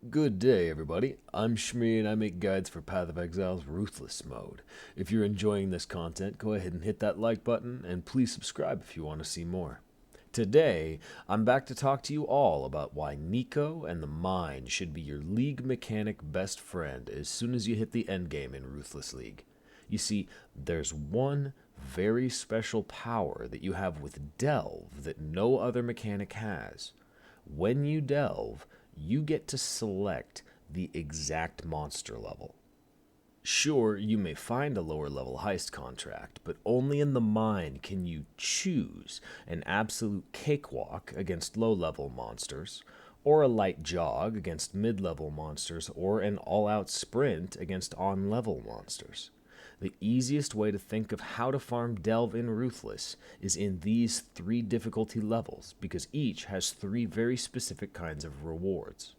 Good day, everybody. I'm Shmi and I make guides for Path of Exile's Ruthless mode. If you're enjoying this content, go ahead and hit that like button and please subscribe if you want to see more. Today, I'm back to talk to you all about why Nico and the Mine should be your League mechanic best friend as soon as you hit the endgame in Ruthless League. You see, there's one very special power that you have with Delve that no other mechanic has. When you delve, you get to select the exact monster level. Sure, you may find a lower level heist contract, but only in the mine can you choose an absolute cakewalk against low level monsters, or a light jog against mid level monsters, or an all out sprint against on level monsters. The easiest way to think of how to farm Delve in Ruthless is in these 3 difficulty levels, because each has 3 very specific kinds of rewards.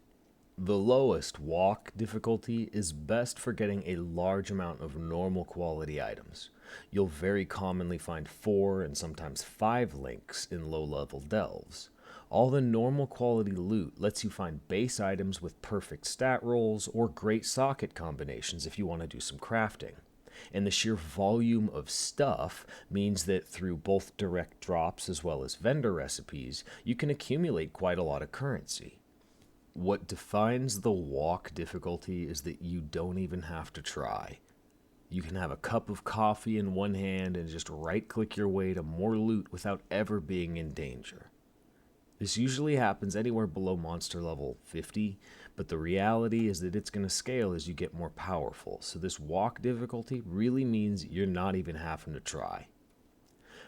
The lowest walk difficulty is best for getting a large amount of normal quality items. You'll very commonly find 4 and sometimes 5 links in low level delves. All the normal quality loot lets you find base items with perfect stat rolls or great socket combinations if you want to do some crafting. And the sheer volume of stuff means that through both direct drops as well as vendor recipes, you can accumulate quite a lot of currency. What defines the walk difficulty is that you don't even have to try. You can have a cup of coffee in one hand and just right-click your way to more loot without ever being in danger. This usually happens anywhere below monster level 50, but the reality is that it's going to scale as you get more powerful, so this walk difficulty really means you're not even having to try.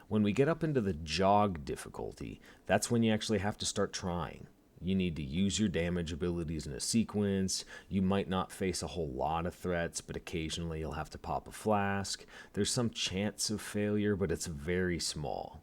When we get up into the jog difficulty, that's when you actually have to start trying. You need to use your damage abilities in a sequence. You might not face a whole lot of threats, but occasionally you'll have to pop a flask. There's some chance of failure, but it's very small.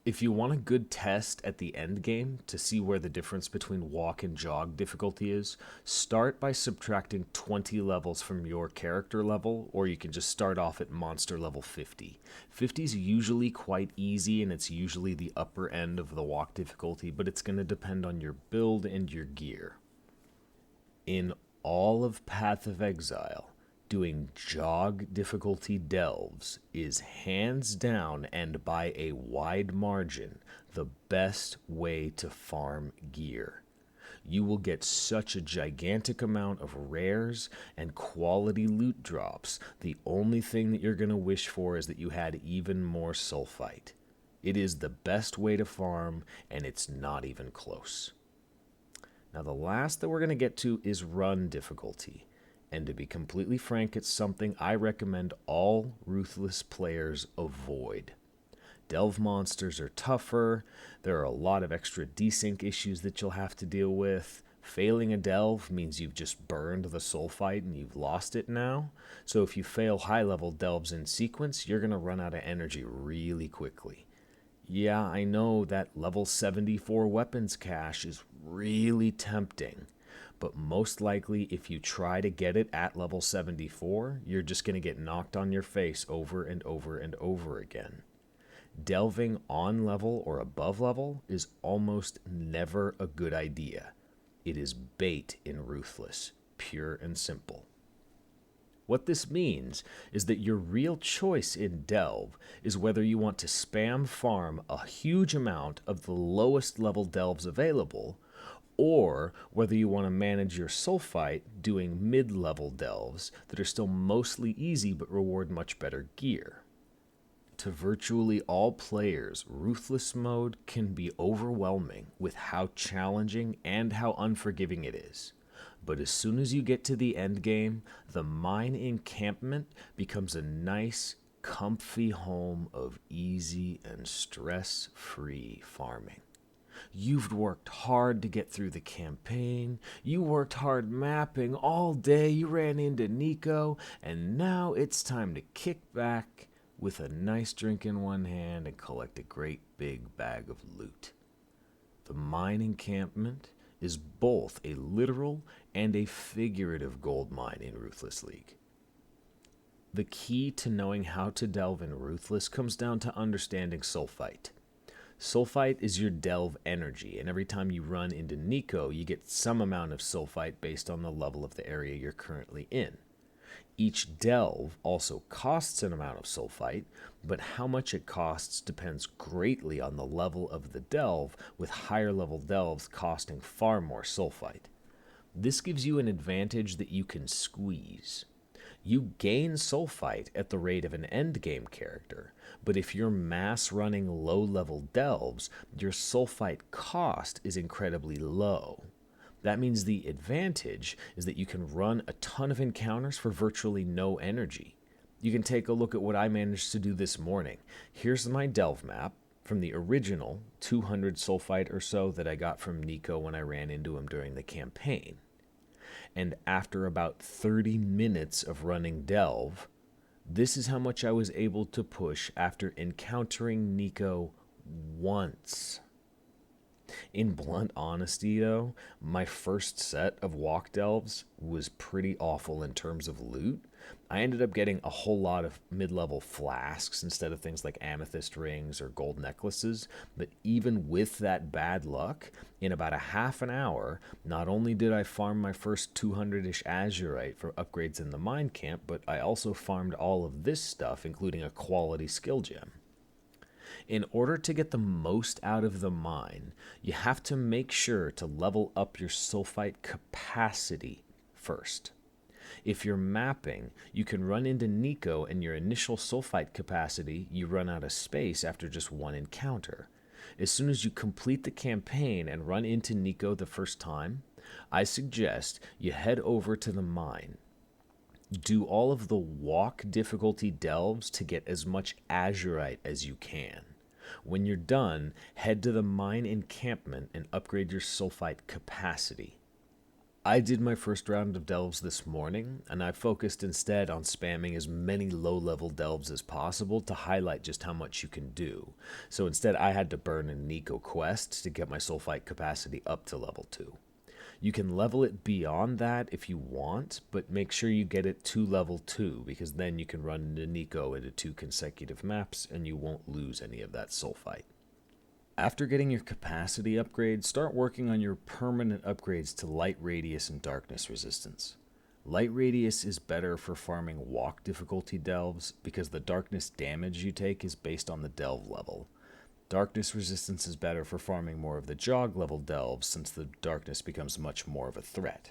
If you want a good test at the end game to see where the difference between walk and jog difficulty is, start by subtracting 20 levels from your character level, or you can just start off at monster level 50. 50 is usually quite easy and it's usually the upper end of the walk difficulty, but it's going to depend on your build and your gear. In all of Path of Exile, doing jog difficulty delves is hands down and by a wide margin the best way to farm gear. You will get such a gigantic amount of rares and quality loot drops. The only thing that you're going to wish for is that you had even more sulfite. It is the best way to farm, and it's not even close. Now, the last that we're going to get to is run difficulty. And to be completely frank, it's something I recommend all Ruthless players avoid. Delve monsters are tougher, there are a lot of extra desync issues that you'll have to deal with. Failing a delve means you've just burned the sulfite and you've lost it now. So if you fail high level delves in sequence, you're going to run out of energy really quickly. Yeah, I know that level 74 weapons cache is really tempting, but most likely if you try to get it at level 74, you're just going to get knocked on your face over and over and over again. Delving on level or above level is almost never a good idea. It is bait in Ruthless, pure and simple. What this means is that your real choice in Delve is whether you want to spam farm a huge amount of the lowest level delves available, or whether you want to manage your sulfite doing mid-level delves that are still mostly easy but reward much better gear. To virtually all players, Ruthless mode can be overwhelming with how challenging and how unforgiving it is. But as soon as you get to the end game, the mine encampment becomes a nice, comfy home of easy and stress-free farming. You've worked hard to get through the campaign, you worked hard mapping all day, you ran into Nico, and now it's time to kick back with a nice drink in one hand and collect a great big bag of loot. The mine encampment is both a literal and a figurative gold mine in Ruthless League. The key to knowing how to delve in Ruthless comes down to understanding sulfite. Sulfite is your delve energy, and every time you run into Nico, you get some amount of sulfite based on the level of the area you're currently in. Each delve also costs an amount of sulfite, but how much it costs depends greatly on the level of the delve, with higher level delves costing far more sulfite. This gives you an advantage that you can squeeze. You gain sulfite at the rate of an endgame character, but if you're mass running low-level delves, your sulfite cost is incredibly low. That means the advantage is that you can run a ton of encounters for virtually no energy. You can take a look at what I managed to do this morning. Here's my delve map from the original 200 sulfite or so that I got from Nico when I ran into him during the campaign. And after about 30 minutes of running delve, this is how much I was able to push after encountering Nico once. In blunt honesty, though, my first set of walk delves was pretty awful in terms of loot. I ended up getting a whole lot of mid-level flasks instead of things like amethyst rings or gold necklaces, but even with that bad luck, in about a half an hour, not only did I farm my first 200-ish azurite for upgrades in the mine camp, but I also farmed all of this stuff, including a quality skill gem. In order to get the most out of the mine, you have to make sure to level up your sulfite capacity first. If you're mapping, you can run into Nico and your initial sulfite capacity, you run out of space after just one encounter. As soon as you complete the campaign and run into Nico the first time, I suggest you head over to the mine. Do all of the walk difficulty delves to get as much azurite as you can. When you're done, head to the mine encampment and upgrade your sulfite capacity. I did my first round of delves this morning, and I focused instead on spamming as many low-level delves as possible to highlight just how much you can do. So instead I had to burn a Nico quest to get my sulfite capacity up to level 2. You can level it beyond that if you want, but make sure you get it to level 2, because then you can run into Nico into 2 consecutive maps and you won't lose any of that sulfite. After getting your capacity upgrade, start working on your permanent upgrades to light radius and darkness resistance. Light radius is better for farming walk difficulty delves because the darkness damage you take is based on the delve level. Darkness resistance is better for farming more of the jog level delves since the darkness becomes much more of a threat.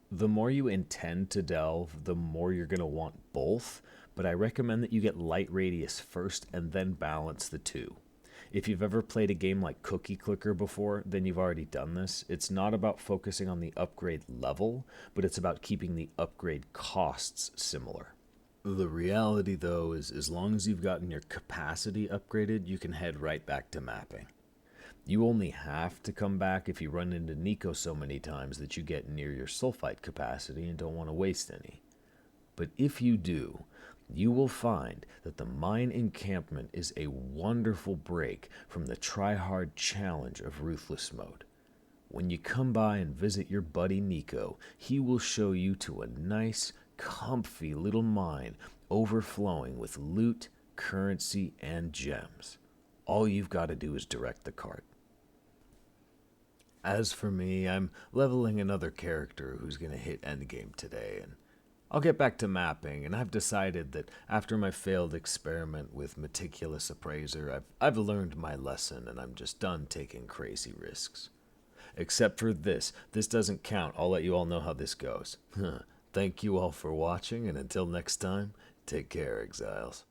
The more you intend to delve, the more you're going to want both, but I recommend that you get light radius first and then balance the two. If you've ever played a game like Cookie Clicker before, then you've already done this. It's not about focusing on the upgrade level, but it's about keeping the upgrade costs similar. The reality, though, is as long as you've gotten your capacity upgraded, you can head right back to mapping. You only have to come back if you run into Nico so many times that you get near your sulfite capacity and don't want to waste any. But if you do, you will find that the mine encampment is a wonderful break from the try-hard challenge of Ruthless Mode. When you come by and visit your buddy Nico, he will show you to a nice, comfy little mine overflowing with loot, currency, and gems. All you've got to do is direct the cart. As for me, I'm leveling another character who's going to hit endgame today, and I'll get back to mapping, and I've decided that after my failed experiment with Meticulous Appraiser, I've learned my lesson, and I'm just done taking crazy risks. Except for this. This doesn't count. I'll let you all know how this goes. Thank you all for watching, and until next time, take care, Exiles.